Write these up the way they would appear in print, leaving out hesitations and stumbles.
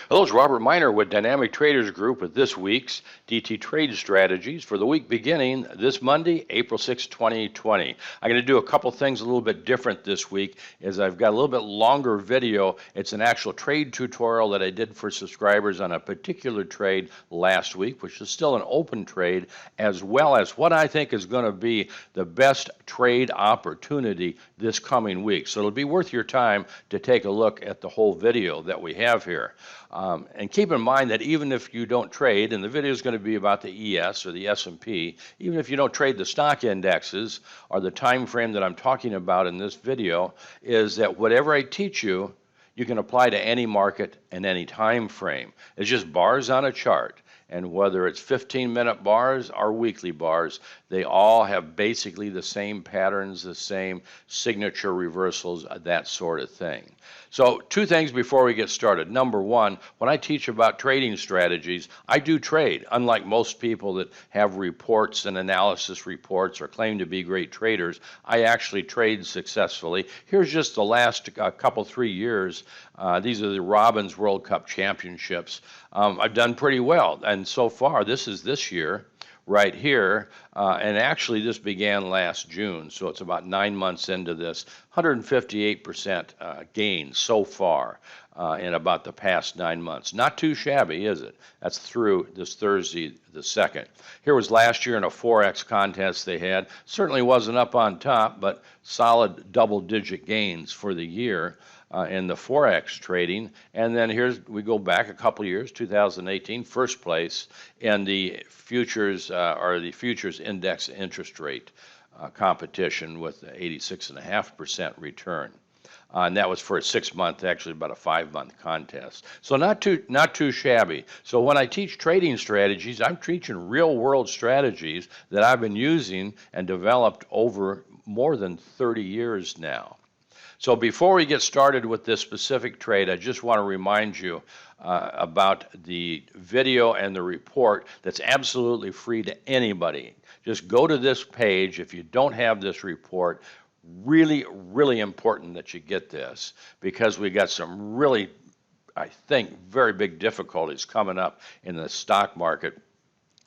Hello, it's Robert Miner with Dynamic Traders Group with this week's DT Trade Strategies for the week beginning this Monday, April 6, 2020. I'm going to do a couple things a little bit different this week as I've got a little bit longer video. It's an actual trade tutorial that I did for subscribers on a particular trade last week, which is still an open trade, as well as what I think is going to be the best trade opportunity this coming week. So it'll be worth your time to take a look at the whole video that we have here. And keep in mind that even if you don't trade, and the video is going to be about the ES or the S&P, even if you don't trade the stock indexes or the time frame that I'm talking about in this video, is that whatever I teach you, you can apply to any market and any time frame. It's just bars on a chart. And whether it's 15-minute bars or weekly bars, they all have basically the same patterns, the same signature reversals, that sort of thing. So two things before we get started. Number one, when I teach about trading strategies, I do trade. Unlike most people that have reports and analysis reports or claim to be great traders, I actually trade successfully. Here's just the last couple, 3 years. These are the Robbins World Cup Championships. I've done pretty well, and so far, this is this year, right here, and actually this began last June, so it's about 9 months into this, 158% gain so far in about the past 9 months. Not too shabby, is it? That's through this Thursday the 2nd. Here was last year in a Forex contest they had. Certainly wasn't up on top, but solid double-digit gains for the year. In the Forex trading, and then we go back a couple years, 2018, first place in the futures or the futures index interest rate competition with 86.5% return. And that was for a 6-month, actually about a 5-month contest. So not too shabby. So when I teach trading strategies, I'm teaching real world strategies that I've been using and developed over more than 30 years now. So before we get started with this specific trade, I just want to remind you about the video and the report that's absolutely free to anybody. Just go to this page if you don't have this report. Really, really important that you get this because we got some really, I think, very big difficulties coming up in the stock market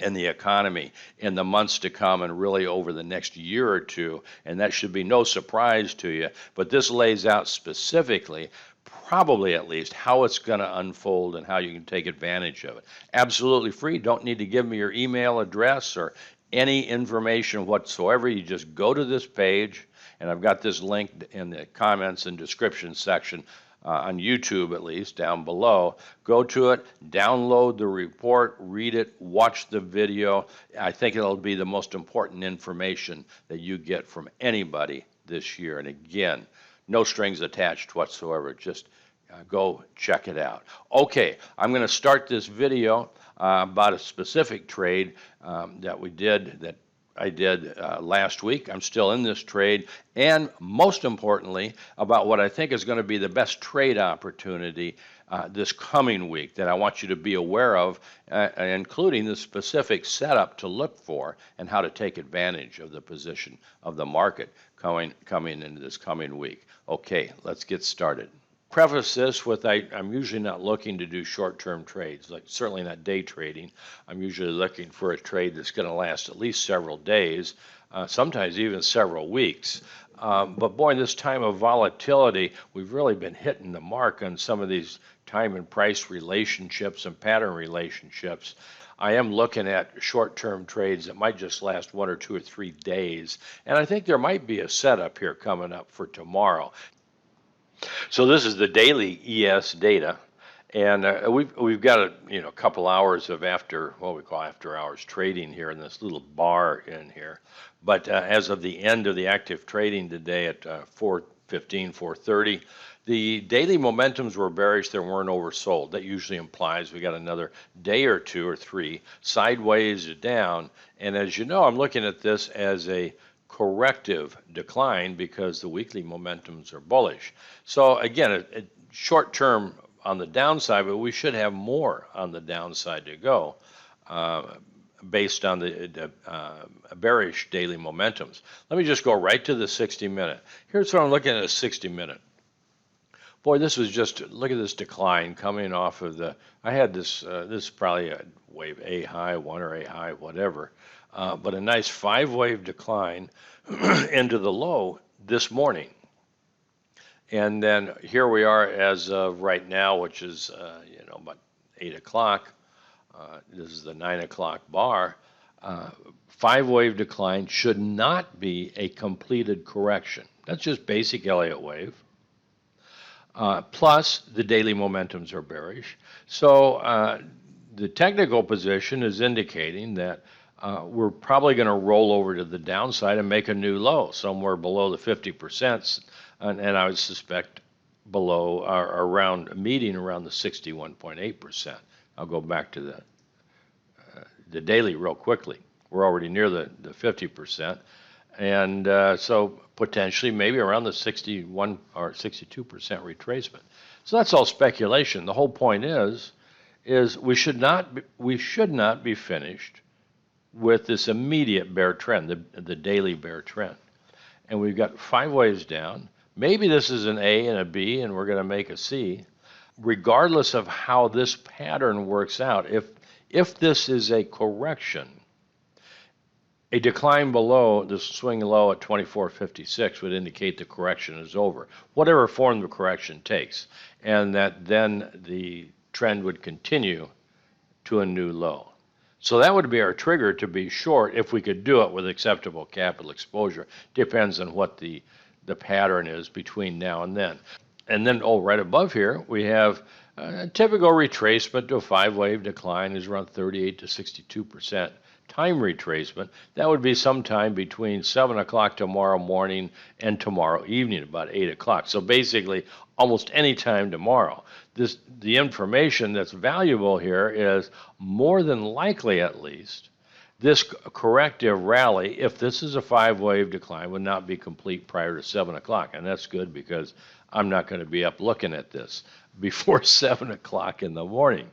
and the economy in the months to come and really over the next year or two, and that should be no surprise to you. But this lays out specifically, probably at least, how it's going to unfold and how you can take advantage of it. Absolutely free. Don't need to give me your email address or any information whatsoever. You just go to this page, and I've got this link in the comments and description section on YouTube, at least, down below. Go to it, download the report, read it, watch the video. I think it'll be the most important information that you get from anybody this year. And again, no strings attached whatsoever. Just go check it out. Okay, I'm going to start this video about a specific trade that I did last week. I'm still in this trade, and most importantly, about what I think is going to be the best trade opportunity this coming week that I want you to be aware of, including the specific setup to look for and how to take advantage of the position of the market coming into this coming week. Okay, let's get started. Preface this with I'm usually not looking to do short-term trades, like certainly not day trading. I'm usually looking for a trade that's going to last at least several days, sometimes even several weeks. But boy, in this time of volatility, we've really been hitting the mark on some of these time and price relationships and pattern relationships. I am looking at short-term trades that might just last 1 or 2 or 3 days, and I think there might be a setup here coming up for tomorrow. So this is the daily ES data, and we've got a couple hours of what we call after hours trading here in this little bar in here. But as of the end of the active trading today at 4:15, 4:30, the daily momentums were bearish. They weren't oversold. That usually implies we got another day or 2 or 3 sideways down. And as you know, I'm looking at this as a corrective decline because the weekly momentums are bullish. So again, short term on the downside, but we should have more on the downside to go based on the bearish daily momentums. Let me just go right to the 60-minute. Here's what I'm looking at a 60-minute. Boy, this was just, look at this decline coming off of I had this is probably a wave A high, one or A high, whatever, but a nice 5 wave decline into the low this morning. And then here we are as of right now, which is, about 8 o'clock. This is the 9 o'clock bar. 5 wave decline should not be a completed correction. That's just basic Elliott wave. Plus, the daily momentums are bearish. So the technical position is indicating that we're probably going to roll over to the downside and make a new low somewhere below the 50%, and I would suspect below or around a meeting around the 61.8%. I'll go back to the daily real quickly. We're already near the 50%, and so potentially maybe around the 61 or 62% retracement. So that's all speculation. The whole point is we should not be finished with this immediate bear trend, the daily bear trend. And we've got 5 waves down. Maybe this is an A and a B, and we're going to make a C. Regardless of how this pattern works out, if this is a correction, a decline below the swing low at 24.56 would indicate the correction is over, whatever form the correction takes, and that then the trend would continue to a new low. So that would be our trigger to be short if we could do it with acceptable capital exposure. Depends on what the pattern is between now and then. And then, right above here, we have a typical retracement to a 5 wave decline is around 38 to 62% time retracement. That would be sometime between 7 o'clock tomorrow morning and tomorrow evening, about 8 o'clock. So basically, almost any time tomorrow. The information that's valuable here is more than likely, at least, this corrective rally, if this is a 5 wave decline, would not be complete prior to 7 o'clock. And that's good because I'm not going to be up looking at this before 7 o'clock in the morning.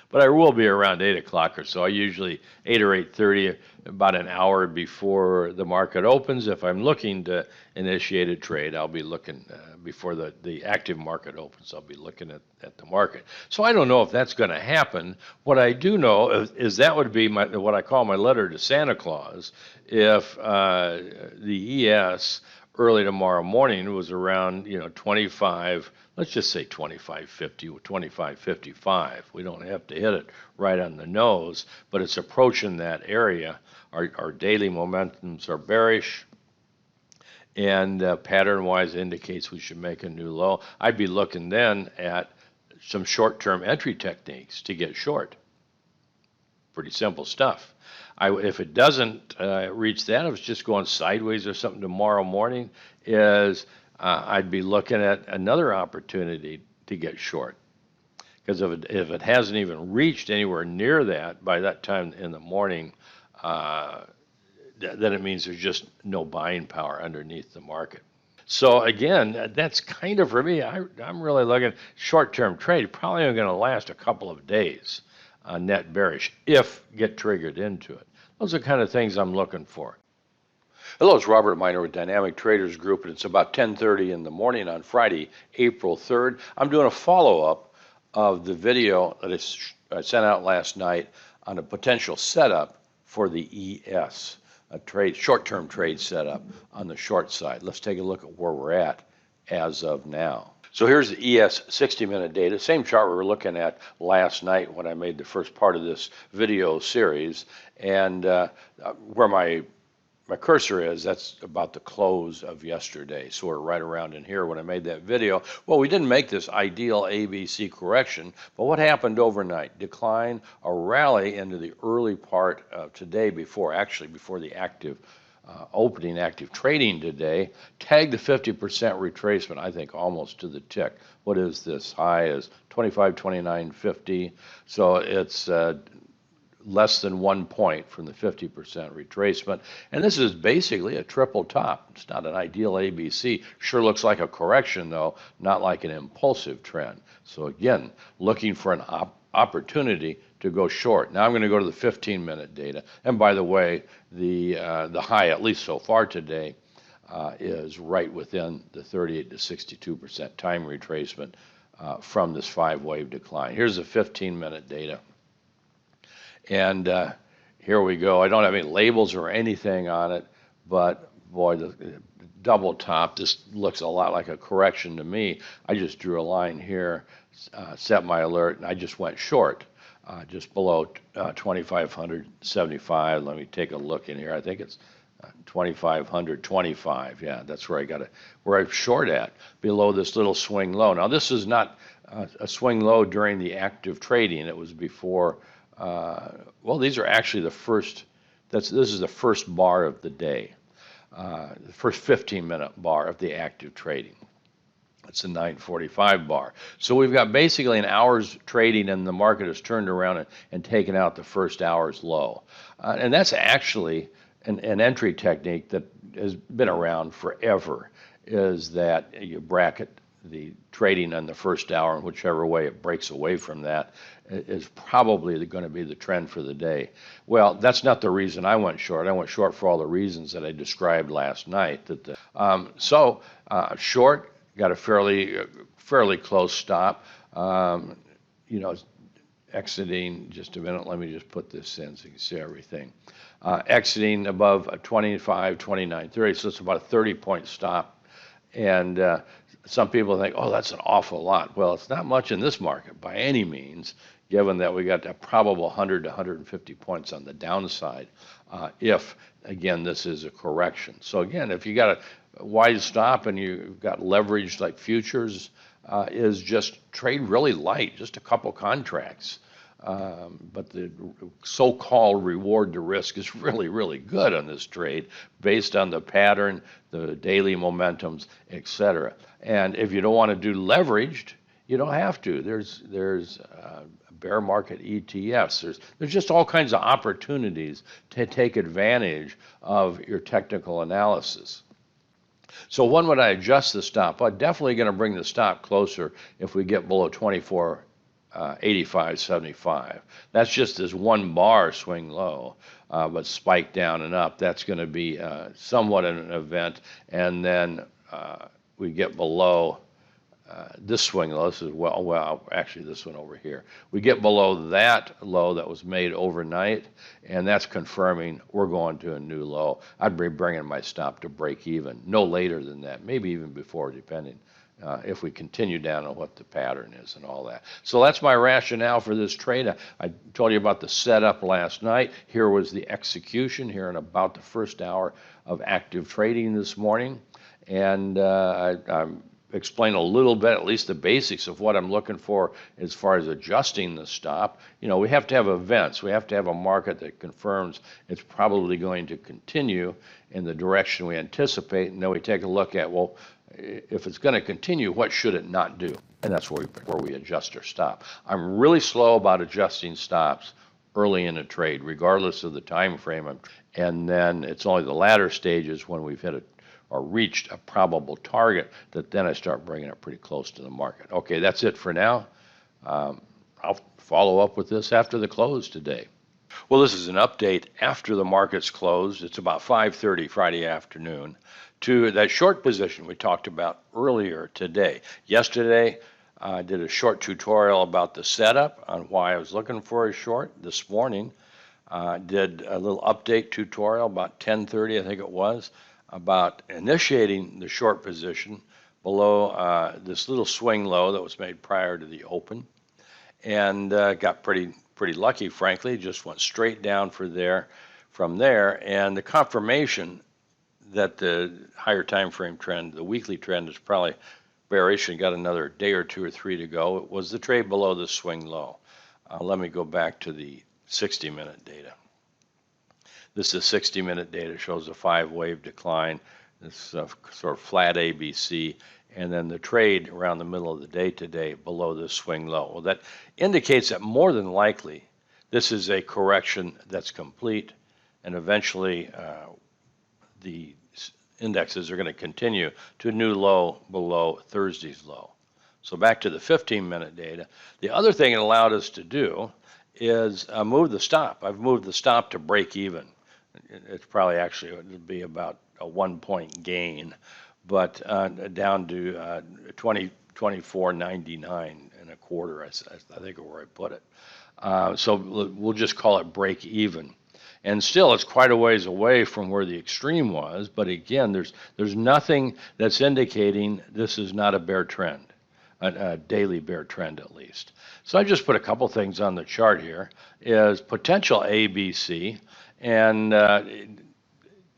But I will be around 8 o'clock or so. I usually 8 or 8:30, about an hour before the market opens. If I'm looking to initiate a trade, I'll be looking before the active market opens. I'll be looking at the market. So I don't know if that's going to happen. What I do know is that would be what I call my letter to Santa Claus. If the ES early tomorrow morning was around 25. Let's just say 25.50 or 25.55. We don't have to hit it right on the nose, but it's approaching that area. Our daily momentums are bearish, and pattern-wise indicates we should make a new low. I'd be looking then at some short-term entry techniques to get short. Pretty simple stuff. If it doesn't reach that, if it's just going sideways or something tomorrow morning, I'd be looking at another opportunity to get short. Because if it hasn't even reached anywhere near that by that time in the morning, then it means there's just no buying power underneath the market. So again, that's kind of, for me, I'm really looking short-term trade, probably only going to last a couple of days, net bearish, if get triggered into it. Those are the kind of things I'm looking for. Hello, it's Robert Miner with Dynamic Traders Group, and it's about 10:30 in the morning on Friday, April 3rd. I'm doing a follow-up of the video that I sent out last night on a potential setup for the ES, a short-term trade setup on the short side. Let's take a look at where we're at as of now. So here's the ES 60-minute data, same chart we were looking at last night when I made the first part of this video series, and where my cursor is, that's about the close of yesterday. So we're right around in here when I made that video. Well, we didn't make this ideal ABC correction, but what happened overnight? Decline, a rally into the early part of today before the active opening, active trading today, tagged the 50% retracement, I think almost to the tick. What is this? High is 25.2950. So it's less than 1 point from the 50% retracement. And this is basically a triple top. It's not an ideal ABC. Sure looks like a correction, though, not like an impulsive trend. So again, looking for an opportunity to go short. Now I'm going to go to the 15-minute data. And by the way, the high, at least so far today, is right within the 38 to 62% time retracement from this 5-wave decline. Here's the 15-minute data. And here we go. I don't have any labels or anything on it, but boy, the double top, this looks a lot like a correction to me. I just drew a line here, set my alert, and I just went short, just below 2,575. Let me take a look in here. I think it's 2,525. Yeah, that's where where I'm short at, below this little swing low. Now, this is not a swing low during the active trading. It was before. Well, these are actually the first. This is the first bar of the day. The first 15-minute bar of the active trading. It's a 945 bar. So we've got basically an hour's trading, and the market has turned around and taken out the first hour's low. And that's actually an entry technique that has been around forever, is that you bracket the trading on the first hour, and whichever way it breaks away from that is probably going to be the trend for the day. Well, that's not the reason I went short. I went short for all the reasons that I described last night. Short, got a fairly close stop. Exiting, just a minute, let me just put this in so you can see everything. Exiting above 25, 29, 30, so it's about a 30-point stop. And some people think, oh, that's an awful lot. Well, it's not much in this market by any means, given that we got a probable 100 to 150 points on the downside if, again, this is a correction. So again, if you got a wide stop and you've got leverage like futures, is just trade really light, just a couple contracts. But the so-called reward to risk is really, really good on this trade based on the pattern, the daily momentums, etc. And if you don't want to do leveraged, you don't have to. There's bear market ETFs. There's just all kinds of opportunities to take advantage of your technical analysis. So when would I adjust the stop? I'm definitely going to bring the stop closer if we get below 24.8575. That's just this one bar swing low, but spike down and up. That's going to be somewhat an event. And then we get below this swing low. This is actually this one over here. We get below that low that was made overnight, and that's confirming we're going to a new low. I'd be bringing my stop to break even, no later than that, maybe even before, depending if we continue down on what the pattern is and all that. So that's my rationale for this trade. I told you about the setup last night. Here was the execution here in about the first hour of active trading this morning, and I'm explain a little bit, at least the basics of what I'm looking for as far as adjusting the stop. We have to have events. We have to have a market that confirms it's probably going to continue in the direction we anticipate, and then we take a look at, well, if it's going to continue, what should it not do? And that's where we adjust our stop. I'm really slow about adjusting stops early in a trade, regardless of the time frame. And then it's only the latter stages when we've hit or reached a probable target that then I start bringing it pretty close to the market. Okay, that's it for now. I'll follow up with this after the close today. Well, this is an update after the market's closed. It's about 5:30 Friday afternoon to that short position we talked about earlier today. Yesterday, I did a short tutorial about the setup on why I was looking for a short. This morning, did a little update tutorial about 10:30, I think it was, about initiating the short position below this little swing low that was made prior to the open, and got pretty lucky, frankly. Just went straight down from there, and the confirmation that the higher time frame trend, the weekly trend, is probably bearish and got another day or two or three to go. It was the trade below the swing low. Let me go back to the 60-minute data. This is 60-minute data, shows a 5-wave decline, this sort of flat ABC, and then the trade around the middle of the day today below this swing low. Well, that indicates that more than likely this is a correction that's complete, and eventually the indexes are going to continue to a new low below Thursday's low. So back to the 15-minute data. The other thing it allowed us to do is move the stop. I've moved the stop to break even. It's probably actually, it would be about a 1 point gain, but down to 24.99 and a quarter. I think is where I put it. So we'll just call it break even. And still, it's quite a ways away from where the extreme was. But again, there's nothing that's indicating this is not a bear trend, a daily bear trend at least. So I just put a couple things on the chart here. Is potential ABC, and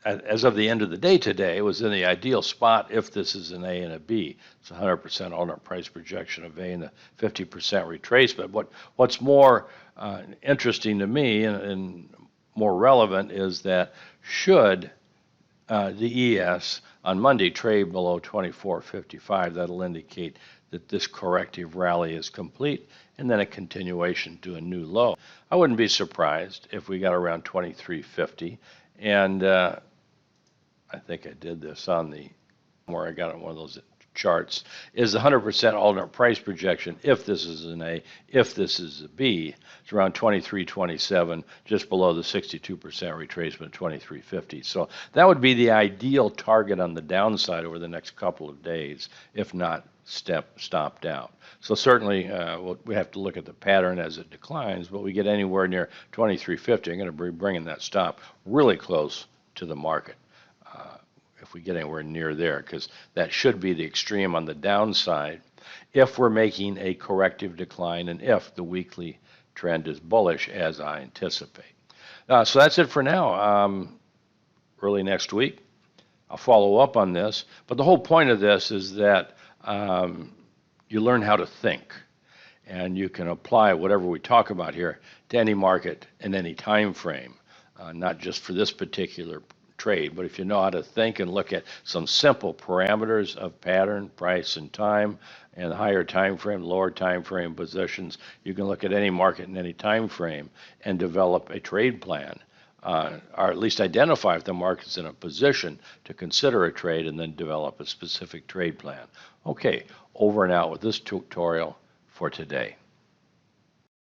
as of the end of the day today, it was in the ideal spot if this is an A and a B. It's 100% alternate price projection of A and a 50% retracement. What's more interesting to me and more relevant is that should the ES on Monday trade below 24.55, that'll indicate that this corrective rally is complete and then a continuation to a new low. I wouldn't be surprised if we got around 23.50, and I think I did this on where I got on one of those charts, is the 100% alternate price projection. If this is an A, if this is a B, it's around 23.27, just below the 62% retracement of 23.50. So that would be the ideal target on the downside over the next couple of days, if not stopped out. So certainly we have to look at the pattern as it declines, but we get anywhere near 23.50, I'm going to be bringing that stop really close to the market. If we get anywhere near there, because that should be the extreme on the downside if we're making a corrective decline and if the weekly trend is bullish as I anticipate. So that's it for now. Early next week, I'll follow up on this, but the whole point of this is that you learn how to think, and you can apply whatever we talk about here to any market in any time frame, not just for this particular trade, but if you know how to think and look at some simple parameters of pattern, price, and time, and higher time frame, lower time frame positions, you can look at any market in any time frame and develop a trade plan, or at least identify if the market's in a position to consider a trade and then develop a specific trade plan. Okay, over and out with this tutorial for today.